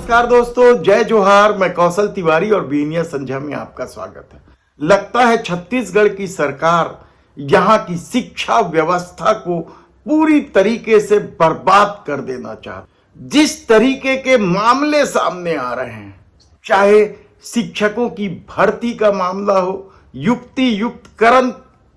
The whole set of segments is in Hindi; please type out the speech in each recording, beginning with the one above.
नमस्कार दोस्तों, जय जोहार। मैं कौशल तिवारी और बीनिया संध्या में आपका स्वागत है। लगता है छत्तीसगढ़ की सरकार यहाँ की शिक्षा व्यवस्था को पूरी तरीके से बर्बाद कर देना चाहती। जिस तरीके के मामले सामने आ रहे हैं, चाहे शिक्षकों की भर्ती का मामला हो, युक्ति युक्तकरण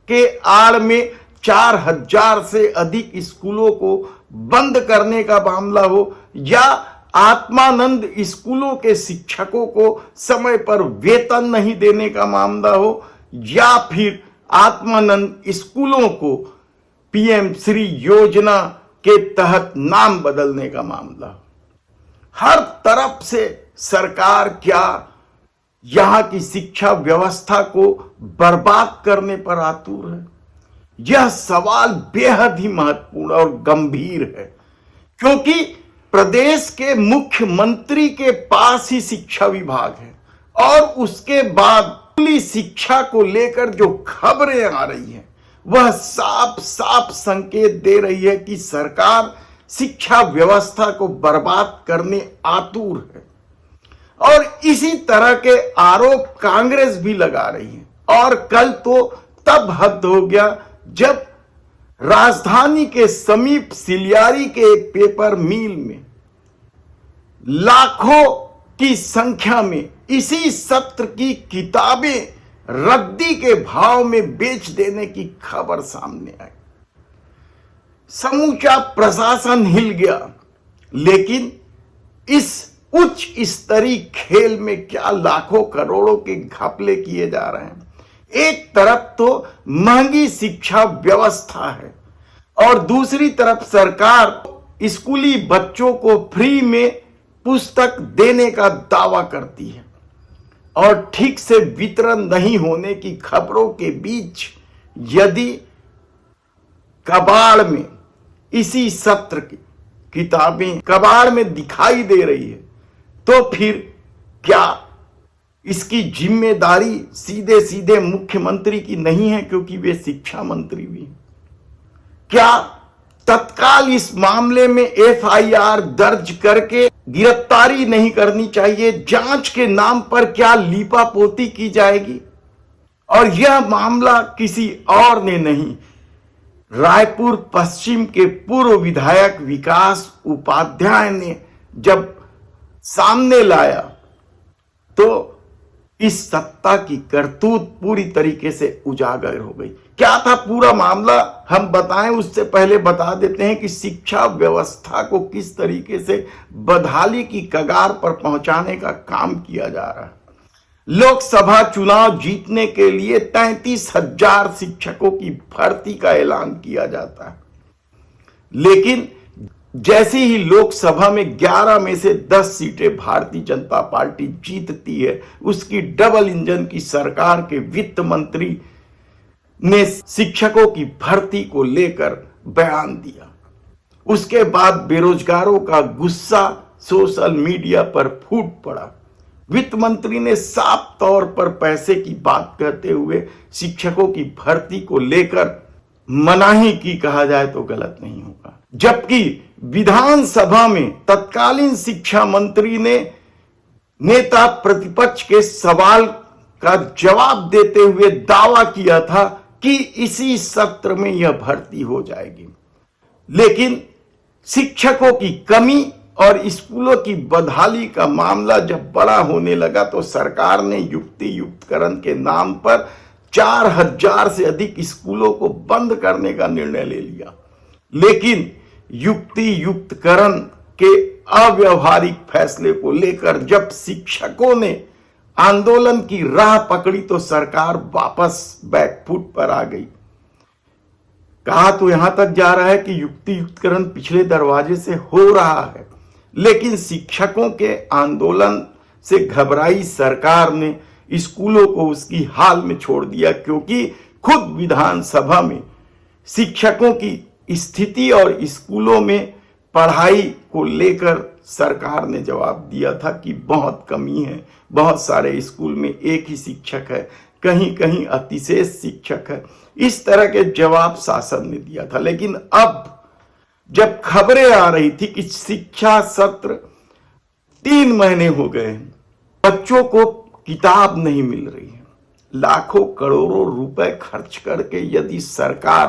के आड़ में 4000 से अधिक स्कूलों को बंद करने का मामला हो, या आत्मानंद स्कूलों के शिक्षकों को समय पर वेतन नहीं देने का मामला हो, या फिर आत्मानंद स्कूलों को पीएम श्री योजना के तहत नाम बदलने का मामला हो, हर तरफ से सरकार क्या यहां की शिक्षा व्यवस्था को बर्बाद करने पर आतुर है। यह सवाल बेहद ही महत्वपूर्ण और गंभीर है, क्योंकि प्रदेश के मुख्यमंत्री के पास ही शिक्षा विभाग है और उसके बाद स्कूली शिक्षा को लेकर जो खबरें आ रही हैं वह साफ साफ संकेत दे रही है कि सरकार शिक्षा व्यवस्था को बर्बाद करने आतुर है। और इसी तरह के आरोप कांग्रेस भी लगा रही है। और कल तो तब हद हो गया जब राजधानी के समीप सिलियारी के एक पेपर मिल में लाखों की संख्या में इसी सत्र की किताबें रद्दी के भाव में बेच देने की खबर सामने आई। समूचा प्रशासन हिल गया, लेकिन इस उच्च स्तरीय खेल में क्या लाखों करोड़ों के घपले किए जा रहे हैं। एक तरफ तो महंगी शिक्षा व्यवस्था है और दूसरी तरफ सरकार स्कूली बच्चों को फ्री में पुस्तक देने का दावा करती है, और ठीक से वितरण नहीं होने की खबरों के बीच यदि कबाड़ में इसी सत्र की किताबें कबाड़ में दिखाई दे रही है, तो फिर क्या इसकी जिम्मेदारी सीधे सीधे मुख्यमंत्री की नहीं है, क्योंकि वे शिक्षा मंत्री भी हैं। क्या तत्काल इस मामले में एफआईआर दर्ज करके गिरफ्तारी नहीं करनी चाहिए? जांच के नाम पर क्या लीपापोती की जाएगी? और यह मामला किसी और ने नहीं, रायपुर पश्चिम के पूर्व विधायक विकास उपाध्याय ने जब सामने लाया तो इस सत्ता की करतूत पूरी तरीके से उजागर हो गई। क्या था पूरा मामला हम बताएं, उससे पहले बता देते हैं कि शिक्षा व्यवस्था को किस तरीके से बदहाली की कगार पर पहुंचाने का काम किया जा रहा है। लोकसभा चुनाव जीतने के लिए 33,000 शिक्षकों की भर्ती का ऐलान किया जाता है, लेकिन जैसे ही लोकसभा में 11 में से 10 सीटें भारतीय जनता पार्टी जीतती है, उसकी डबल इंजन की सरकार के वित्त मंत्री ने शिक्षकों की भर्ती को लेकर बयान दिया। उसके बाद बेरोजगारों का गुस्सा सोशल मीडिया पर फूट पड़ा। वित्त मंत्री ने साफ तौर पर पैसे की बात कहते हुए शिक्षकों की भर्ती को लेकर मनाही की, कहा जाए तो गलत नहीं होगा। जबकि विधानसभा में तत्कालीन शिक्षा मंत्री ने नेता प्रतिपक्ष के सवाल का जवाब देते हुए दावा किया था कि इसी सत्र में यह भर्ती हो जाएगी। लेकिन शिक्षकों की कमी और स्कूलों की बदहाली का मामला जब बड़ा होने लगा तो सरकार ने युक्ति युक्तकरण के नाम पर 4000 से अधिक स्कूलों को बंद करने का निर्णय ले लिया। लेकिन युक्ति युक्तकरण के अव्यावहारिक फैसले को लेकर जब शिक्षकों ने आंदोलन की राह पकड़ी तो सरकार वापस बैकफुट पर आ गई। कहा तो यहां तक जा रहा है कि युक्ति युक्तकरण पिछले दरवाजे से हो रहा है, लेकिन शिक्षकों के आंदोलन से घबराई सरकार ने स्कूलों को उसकी हाल में छोड़ दिया, क्योंकि खुद विधानसभा में शिक्षकों की स्थिति और स्कूलों में पढ़ाई को लेकर सरकार ने जवाब दिया था कि बहुत कमी है, बहुत सारे स्कूल में एक ही शिक्षक है, कहीं कहीं अतिशेष शिक्षक है। इस तरह के जवाब शासन ने दिया था। लेकिन अब जब खबरें आ रही थी कि शिक्षा सत्र 3 महीने हो गए हैं, बच्चों को किताब नहीं मिल रही है। लाखों करोड़ों रुपए खर्च करके यदि सरकार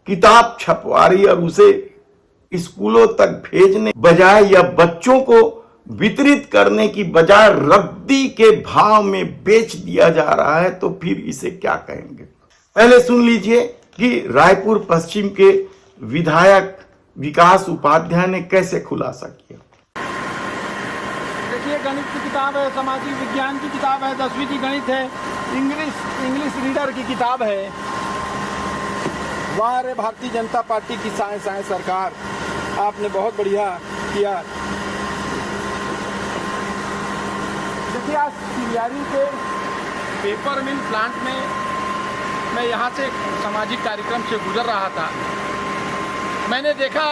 किताब छपवा रही और उसे स्कूलों तक भेजने बजाय या बच्चों को वितरित करने की बजाय रद्दी के भाव में बेच दिया जा रहा है, तो फिर इसे क्या कहेंगे। पहले सुन लीजिए कि रायपुर पश्चिम के विधायक विकास उपाध्याय ने कैसे खुलासा किया। देखिए, गणित की किताब है, सामाजिक विज्ञान की किताब है, 10वीं की गणित है, इंग्लिश रीडर की किताब है। वाह रे भारतीय जनता पार्टी की साइंस सरकार, आपने बहुत बढ़िया किया। देखिए, आज सिलियारी के पेपर मिल प्लांट में मैं यहाँ से सामाजिक कार्यक्रम से गुजर रहा था। मैंने देखा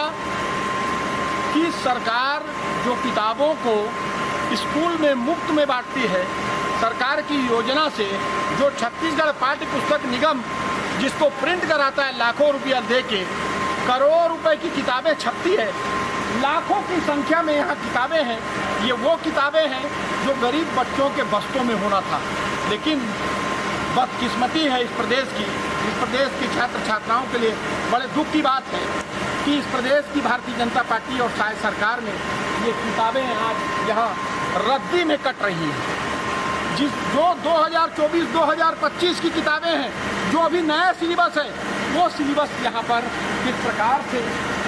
कि सरकार जो किताबों को स्कूल में मुफ्त में बांटती है, सरकार की योजना से जो छत्तीसगढ़ पाठ्य पुस्तक निगम जिसको प्रिंट कराता है लाखों रुपया दे के, करोड़ों रुपए की किताबें छपती है, लाखों की संख्या में यहाँ किताबें हैं। ये वो किताबें हैं जो गरीब बच्चों के बस्तों में होना था। लेकिन बदकिस्मती है इस प्रदेश की छात्र छात्राओं के लिए बड़े दुख की बात है कि इस प्रदेश की भारतीय जनता पार्टी और शायद सरकार ने ये किताबें आज यहाँ रद्दी में कट रही हैं। जो 2024-2025 की किताबें हैं, जो अभी नया सिलेबस है, वो सिलेबस यहाँ पर किस प्रकार से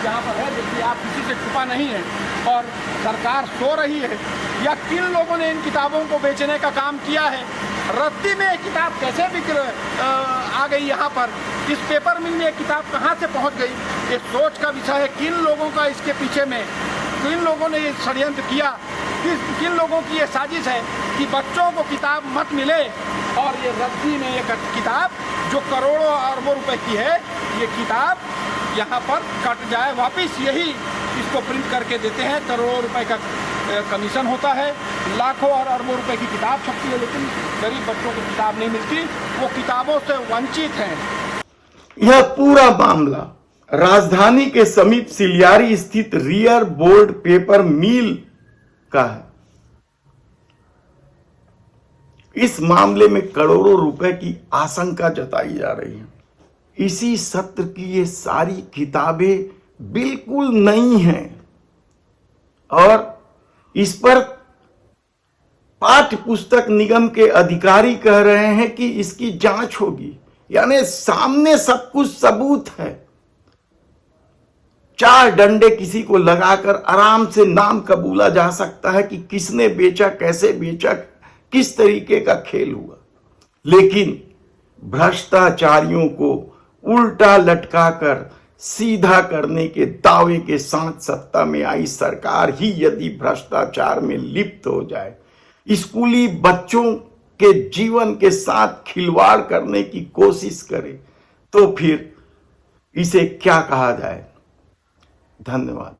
यहाँ पर है, देखिए आप किसी से छुपा नहीं है। और सरकार सो रही है या किन लोगों ने इन किताबों को बेचने का काम किया है। रद्दी में किताब कैसे आ गई यहाँ पर, इस पेपर मिल में किताब कहाँ से पहुँच गई, ये सोच का विषय है। किन लोगों का इसके पीछे में, किन लोगों ने ये षड्यंत्र किया, किन लोगों की ये साजिश है कि बच्चों को किताब मत मिले और ये रद्दी में एक किताब जो करोड़ों अरबों रुपए की है, ये किताब यहाँ पर कट जाए वापिस। यही इसको प्रिंट करके देते हैं, करोड़ों रुपए का कमीशन होता है, लाखों और अरबों रुपए की किताब छपती है, लेकिन गरीब बच्चों को किताब नहीं मिलती, वो किताबों से वंचित हैं। यह पूरा मामला राजधानी के समीप सिलियारी स्थित रियर बोर्ड पेपर मिल का है। इस मामले में करोड़ों रुपए की आशंका जताई जा रही है। इसी सत्र की ये सारी किताबें बिल्कुल नई हैं और इस पर पाठ्य पुस्तक निगम के अधिकारी कह रहे हैं कि इसकी जांच होगी, यानी सामने सब कुछ सबूत है। 4 डंडे किसी को लगाकर आराम से नाम कबूला जा सकता है कि किसने बेचा, कैसे बेचा, किस तरीके का खेल हुआ। लेकिन भ्रष्टाचारियों को उल्टा लटकाकर सीधा करने के दावे के साथ सत्ता में आई सरकार ही यदि भ्रष्टाचार में लिप्त हो जाए, स्कूली बच्चों के जीवन के साथ खिलवाड़ करने की कोशिश करे, तो फिर इसे क्या कहा जाए। धन्यवाद।